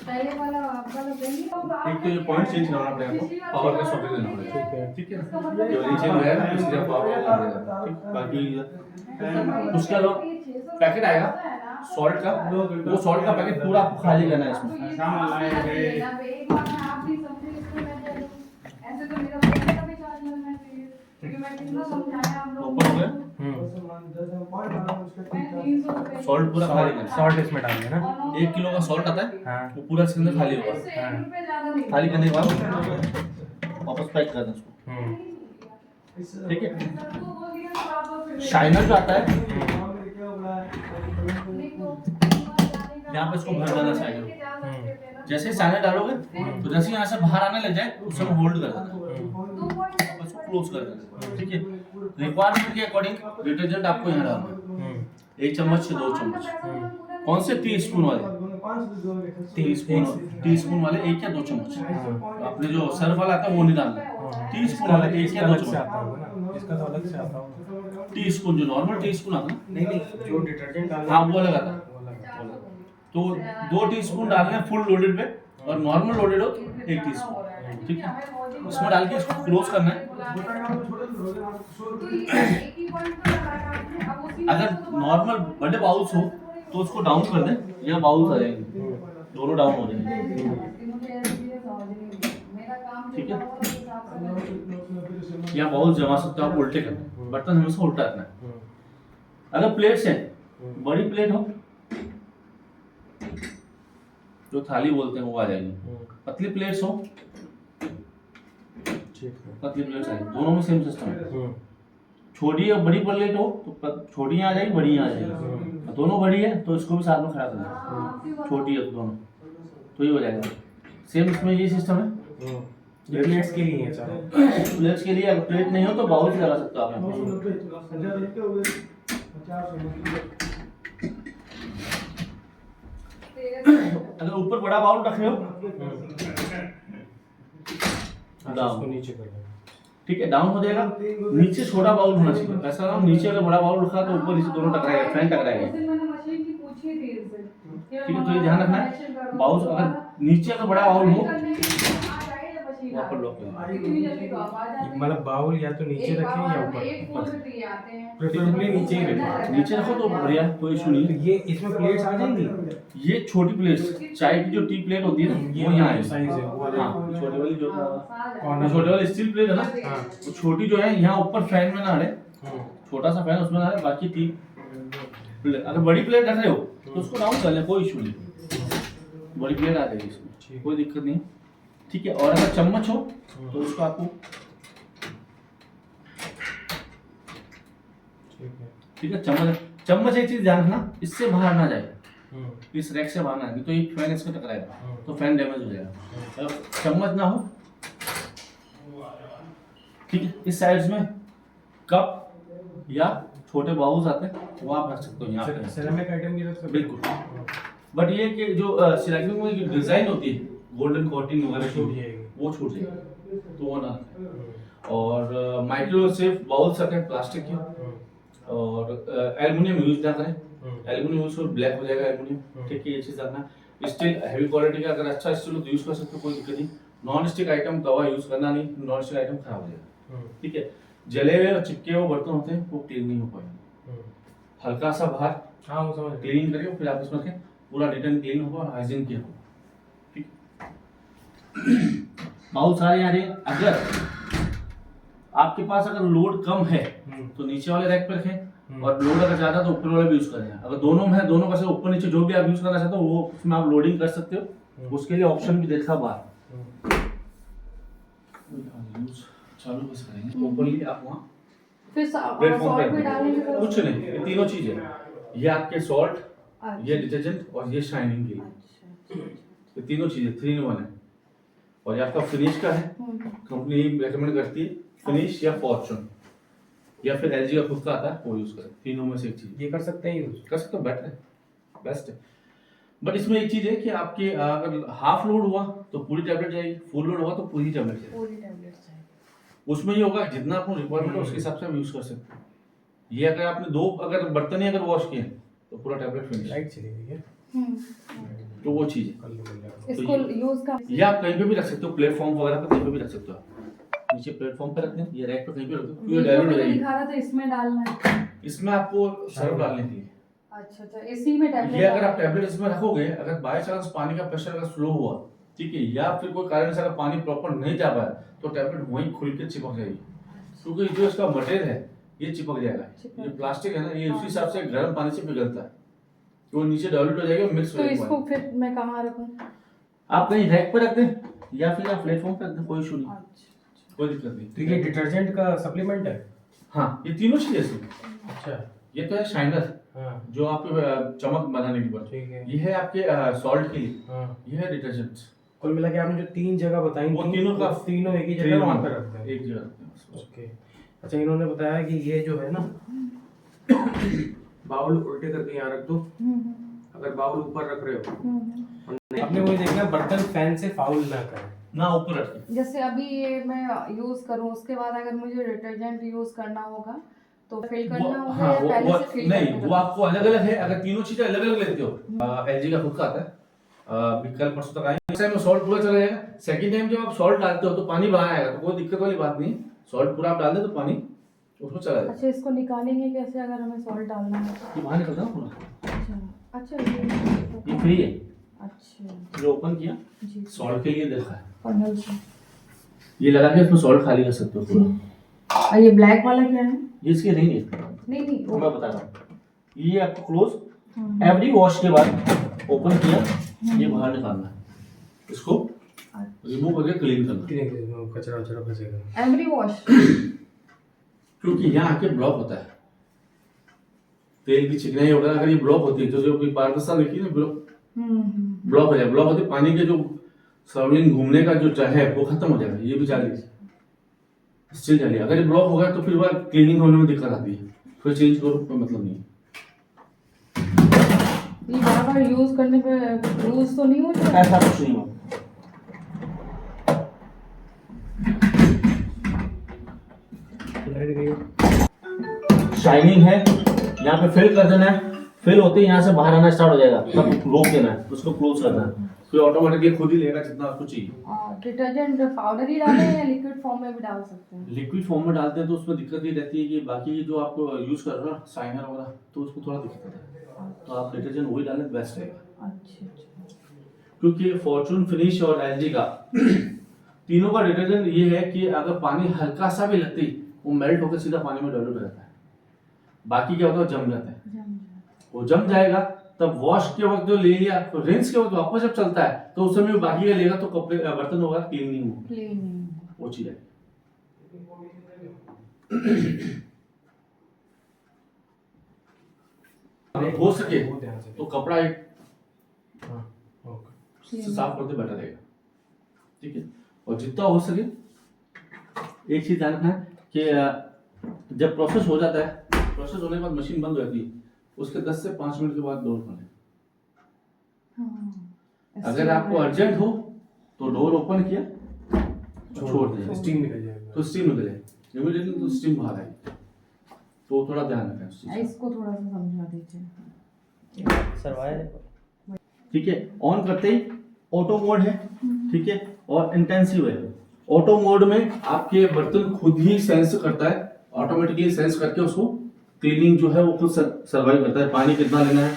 पहले वाला देंगे एक तो ये पॉइंट चेंज करना पड़ेगा आपको, पावर का सॉकेट देना पड़ेगा। ठीक है, जो नीचे में है इसलिए पावर देना पड़ेगा। ठीक, बाकी उसके अलावा पैकेट आएगा सॉल्ट का, वो सॉल्ट का पैकेट पूरा आपको खाली करना है इसमें। एक बार में आप भी समझे इसको मैं दे दूं, ऐसे तो मेरा पैसे का भी चार्ज लगना चाहिए, क्योंकि मैं कितना समझाया आप लोगों ऊपर हो गया को। सॉल्ट पूरा खाली करना है। सॉल्ट इसमें डालेंगे ना। 1 किलो का सॉल्ट आता है, हाँ। वो पूरा इसके अंदर खाली होगा। इससे 1 रुपए ज्यादा नहीं। खाली करने के बाद वापस पैक कर दें उसको। ठीक है, शाइनर जो आता है यहाँ पे इसको भर देना शाइनर। जैसे ही शाइनर डालोगे तो जैसे ही यहाँ से बाहर आने लग जाए उस समय होल्ड कर देना, उसको क्लोज कर देना। ठीक है, रिक्वायरमेंट के अकॉर्डिंग डिटर्जेंट आपको यहाँ डालना है, 1 चम्मच से 2 चम्मच। कौन से टीस्पून वाले? टीस्पून वाले 1 या 2 चम्मच। आपने जो सर्फ वाला आता है वो नहीं डालना है, टीस्पून वाले 1 या 2 चम्मच। इसका तो अलग से आता होगा। टीस्पून जो नॉर्मल टीस्पून आता है नहीं नहीं, जो डिटर्जेंट डालना हाँ वो अलग आता है। तो 2 टीस्पून डालना है फुल लोडेड पे, और नॉर्मल लोडेड हो तो 1 टीस्पून। ठीक है, इसमें डाल के इसको क्लोज करना है। अगर नॉर्मल बड़े बाउल्स हो तो उसको डाउन कर दें, या बाउल्स आ जाएंगे, दोनों डाउन हो जाएंगे। ठीक है, या बाउल जमा सकते हो आप उल्टे करना, बर्तन हमेशा उल्टा रखना है। अगर प्लेट्स हैं, बड़ी प्लेट हो जो थाली बोलते हैं वो आ जाएगी। पतली प्लेट्स हो, पतली प्लेट्स आएगी, दोनों में सेम सिस्टम है। छोटी या बड़ी प्लेट हो तो छोटी यहाँ आ जाएगी, बड़ी यहाँ आ जाएगी। दोनों बड़ी है तो इसको भी साथ में खड़ा करना, छोटी है तो दोनों, तो ये हो जाएगा सेम। इसमें ये सिस्टम है। ये प्लेट्स के लिए है चारों। प्लेट्स के लिए अगर प्लेट नहीं हो तो बाउल से लगा सकते हो आप यहाँ पे। अगर ऊपर बड़ा बाउल रखे हो इसको नीचे कर देंगे। ठीक है, डाउन हो जाएगा। नीचे छोटा बाउल होना चाहिए, ऐसा ना नीचे अगर बड़ा बाउल रखा तो ऊपर नीचे दोनों टकराएगा, फैन टकराएगा। ठीक है, तो ये ध्यान रखना है। बाउल अगर नीचे अगर बड़ा बाउल हो वहाँ पर लॉक करना। मतलब बाउल या तो नीचे रखें या ऊपर, प्रेफरेबली नीचे ही रखें। नीचे रखो तो बढ़िया, कोई इशू नहीं तो है। ये इसमें प्लेट्स आ जाएंगी। ये छोटी प्लेट्स, चाय की जो टी प्लेट होती है ना, ये वो यहाँ है। साइज है वो वाला। हाँ, छोटी वाली जो कॉर्नर छोटे वाली स्टील प्लेट है ना, हाँ। वो छोटी जो है यहाँ ऊपर फैन में ना रहे, छोटा सा फैन उसमें ना रहे, बाकी टी प्लेट। अगर बड़ी प्लेट रख रहे हो तो उसको डाउन कर ले, कोई इशू नहीं, बड़ी प्लेट आ जाएगी इसमें, कोई दिक्कत नहीं। ठीक है, और अगर चम्मच हो तो उसको आपको ठीक है, चम्मच एक चीज ध्यान रखना, इससे बाहर ना जाए, इस रैक से बाहर ना जाए, तो ये फैन इसमें टकराएगा तो फैन डैमेज हो जाएगा। अगर चम्मच ना हो, ठीक है, इस साइड्स में कप या छोटे बाउल्स आते हैं वो आप रख सकते हो यहाँ पे, सिरेमिक आइटम की तरफ से बिल्कुल। बट ये कि जो सिरामिक में जो डिजाइन होती है गोल्डन कोटिंग वगैरह छूट जाएगी, वो छूट जाएगी, तो वो ना। और माइक्रो सेफ बाउल्स आते हैं प्लास्टिक के, और एल्युमिनियम यूज ना करें, एल्युमिनियम यूज ब्लैक हो जाएगा एल्युमिनियम। ठीक है, ये चीज रखना। स्टील हैवी क्वालिटी का अगर अच्छा स्टील हो तो यूज कर सकते हो, कोई दिक्कत नहीं। नॉन स्टिक आइटम दवा यूज करना नहीं, नॉन स्टिक आइटम खराब हो जाएगा। ठीक है, जले हुए और चिपके हुए बर्तन होते हैं वो क्लीन नहीं हो पाएंगे। हल्का सा बाहर हाँ वो समझ क्लीन करके फिर आप इसमें रखें, पूरा नीट एंड क्लीन होगा और हाइजीन किया होगा। ठीक, बाउल सारे आ रहे हैं। अगर आपके पास अगर लोड कम है तो नीचे वाले रैक पे रखें, और लोड अगर ज्यादा तो ऊपर वाले भी यूज करें। अगर दोनों में है, दोनों का से ऊपर नीचे जो भी आप यूज करना चाहते हो वो उसमें आप लोडिंग कर सकते हो, उसके लिए ऑप्शन भी देखा बाहर। चालू बस करेंगे ओपनली आप वहाँ फिर प्लेटफॉर्म सॉल्ट भी पे डालने की कुछ नहीं, ये तीनों चीजें, ये आपके सॉल्ट, ये डिटर्जेंट और ये शाइनिंग के लिए, ये तीनों चीजें 3 in 1 है। और ये आपका फिनिश का है, कंपनी रेकमेंड करती है फिनिश या फॉर्चून या फिर एलजी का खुद का आता है वो यूज करें, तीनों में से एक चीज ये कर सकते हैं यूज, कर सकते हो, बेटर है, बेस्ट है। बट इसमें एक चीज है कि आपके अगर हाफ लोड हुआ तो पूरी टैबलेट जाएगी, फुल लोड हुआ तो पूरी टैबलेट जाएगी। पूरी टैबलेट चाहिए। उसमें ये होगा जितना आपको रिक्वायरमेंट है उसके हिसाब से आप यूज कर सकते हो। ये अगर आपने 2 अगर बर्तन ही अगर वॉश किए तो पूरा टैबलेट फिनिश। लाइट चली गई है। तो वो चीज़ है। कल मिल जाएगा। इसको यूज का ये आप कहीं पे भी रख सकते हो, प्लेटफॉर्म वगैरह पे कहीं पे भी रख सकते हो आप। नीचे प्लेटफॉर्म पे रख दें, ये रैक पे कहीं पे रख दो, ये डायल्यूट हो जाएगी। लिखा रहा था इसमें डालना है। इसमें आपको सर्फ डालने के लिए, अच्छा अच्छा, इसी में टैबलेट ये अगर आप टैबलेट इसमें रखोगे, अगर बाय चांस पानी का प्रेशर अगर स्लो हुआ, ठीक है, या फिर कोई कारण से अगर पानी प्रॉपर नहीं जा पाया, तो टैबलेट वहीं खुल के चिपक जाएगी, क्योंकि जो इसका मटेरियल है ये चिपक जाएगा। ये प्लास्टिक है ना, ये उसी हिसाब से गर्म पानी से पिघलता है, तो वो नीचे डाइल्यूट हो जाएगा, मिक्स हो तो जाएगा। इसको फिर मैं कहाँ रखूं? आप कहीं रैक पे रख दें या फिर आप प्लेटफॉर्म पे रख दें, कोई इशू नहीं, अच्छा कोई दिक्कत नहीं। तो ये डिटर्जेंट का सप्लीमेंट है? हाँ, ये तीनों चीजें इसमें। अच्छा। ये तो है शाइनर, हाँ जो आपके चमक बनाने के बाद, ठीक है। ये है आपके सॉल्ट के लिए, हाँ ये है डिटर्जेंट। कुल मिला के आपने जो 3 जगह बताई वो तीनों का तीनों एक ही जगह वहाँ पे रखते हैं। एक जगह रखते हैं उसको। ओके। अच्छा, इन्होंने बताया कि ये जो है ना बाउल उल्टे करके यहाँ रख दो, अगर बाउल ऊपर रख रहे हो आपने वही देखना बर्तन फैन से फाउल ना करें ना, ऊपर रखें। जैसे अभी ये मैं यूज करूं, उसके बाद अगर मुझे डिटर्जेंट यूज करना होगा तो फिल करना होगा हाँ, या पहले से फिल नहीं, करना वो आपको अलग अलग है। अगर तीनों चीजें अलग अलग लेते हो, एलजी का खुद का आता है, अभी कल परसों तक आएंगे, टाइम में सॉल्ट पूरा चला जाएगा। सेकंड टाइम जब आप सॉल्ट डालते हो तो पानी बाहर आएगा, तो कोई दिक्कत वाली बात नहीं, सॉल्ट पूरा आप डाल दे तो पानी उसमें चला जाएगा। अच्छा, इसको निकालेंगे कैसे अगर हमें सॉल्ट डालना है? ये बाहर निकलता है पूरा, अच्छा अच्छा, ये फ्री है। अच्छा जो ओपन किया जी, सॉल्ट के लिए देखा है, फनल से। ये लगा के इसमें सॉल्ट खाली कर सकते हो पूरा। और ये ब्लैक वाला क्या है? ये इसकी रिंग है, नहीं नहीं वो मैं बता रहा हूँ। ये आपको क्लोज एवरी वॉश के बाद ओपन किया, ये बाहर निकालना है, इसको रिमूव करके क्लीन करना, कचरा वचरा फंसेगा। एवरी वॉश, क्योंकि यहाँ आके ब्लॉक होता है, तेल की चिकनाई वगैरह अगर ये ब्लॉक होती है तो जो पारदर्शिता लिखी है ना, ब्लॉक हो जाए, ब्लॉक होती है, पानी के जो सराउंडिंग घूमने का जो है वो खत्म हो जाएगा। ये भी जाली स्टिल जाली, अगर ये ब्लॉक हो गया तो फिर वह क्लीनिंग होने में दिक्कत आती है, फिर चेंज करो, कोई मतलब नहीं है। ये बार बार यूज करने पे लूज तो नहीं हो जाएगा? ऐसा कुछ नहीं हो, शाइनिंग है, यहाँ पे फिल कर देना है, फिल होते ही यहाँ से बाहर आना स्टार्ट हो जाएगा, तब रोक देना है, उसको क्लोज करना है, फिर ऑटोमेटिकली खुद ही लेगा जितना आपको चाहिए। डिटर्जेंट पाउडर ही डालें या लिक्विड फॉर्म में भी डाल सकते हैं? लिक्विड फॉर्म में डालते हैं तो उसमें दिक्कत ये रहती है कि बाकी जो आप यूज कर रहे हो ना शाइनर वगैरह, तो उसको थोड़ा दिक्कत आता है, तो आप डिटर्जेंट वही डालें तो बेस्ट रहेगा। अच्छा अच्छा, क्योंकि फॉर्चून फिनिश और एलजी का तीनों का डिटर्जेंट ये है कि अगर पानी हल्का सा भी लगती वो मेल्ट होकर सीधा पानी में डाइल्यूट हो जाता है, बाकी क्या होता है जम जाता है, वो जम जाएगा, तब वॉश के वक्त जो ले लिया तो रिंस के वक्त वापस जब चलता है तो उस समय बाकी का लेगा तो कपड़े बर्तन वगैरह क्लीन नहीं होगा, क्लीन नहीं। वो चीज है। अगर हो सके तो कपड़ा एक साफ करते बेटर रहेगा, ठीक है। और जितना हो सके एक चीज ध्यान रखना है कि जब प्रोसेस हो जाता है, प्रोसेस होने के बाद मशीन बंद हो जाती है, उसके 10 से 5 मिनट के बाद डोर खोलें। अगर आपको अर्जेंट हो तो डोर ओपन किया, छोड़ दें, स्टीम निकल जाएगा, तो स्टीम निकले, इमीडिएटली तो स्टीम बाहर आएगी, तो थोड़ा ध्यान रखें उस चीज का। इसको थोड़ा सा समझा दीजिए। ठीक है, ऑन करते ही ऑटो मोड है, ठीक है, और इंटेंसिव है। ऑटो मोड में आपके बर्तन खुद ही सेंस करता है, ऑटोमेटिकली सेंस करके उसको क्लीनिंग जो है वो खुद सर्वाइव करता है, पानी कितना लेना है,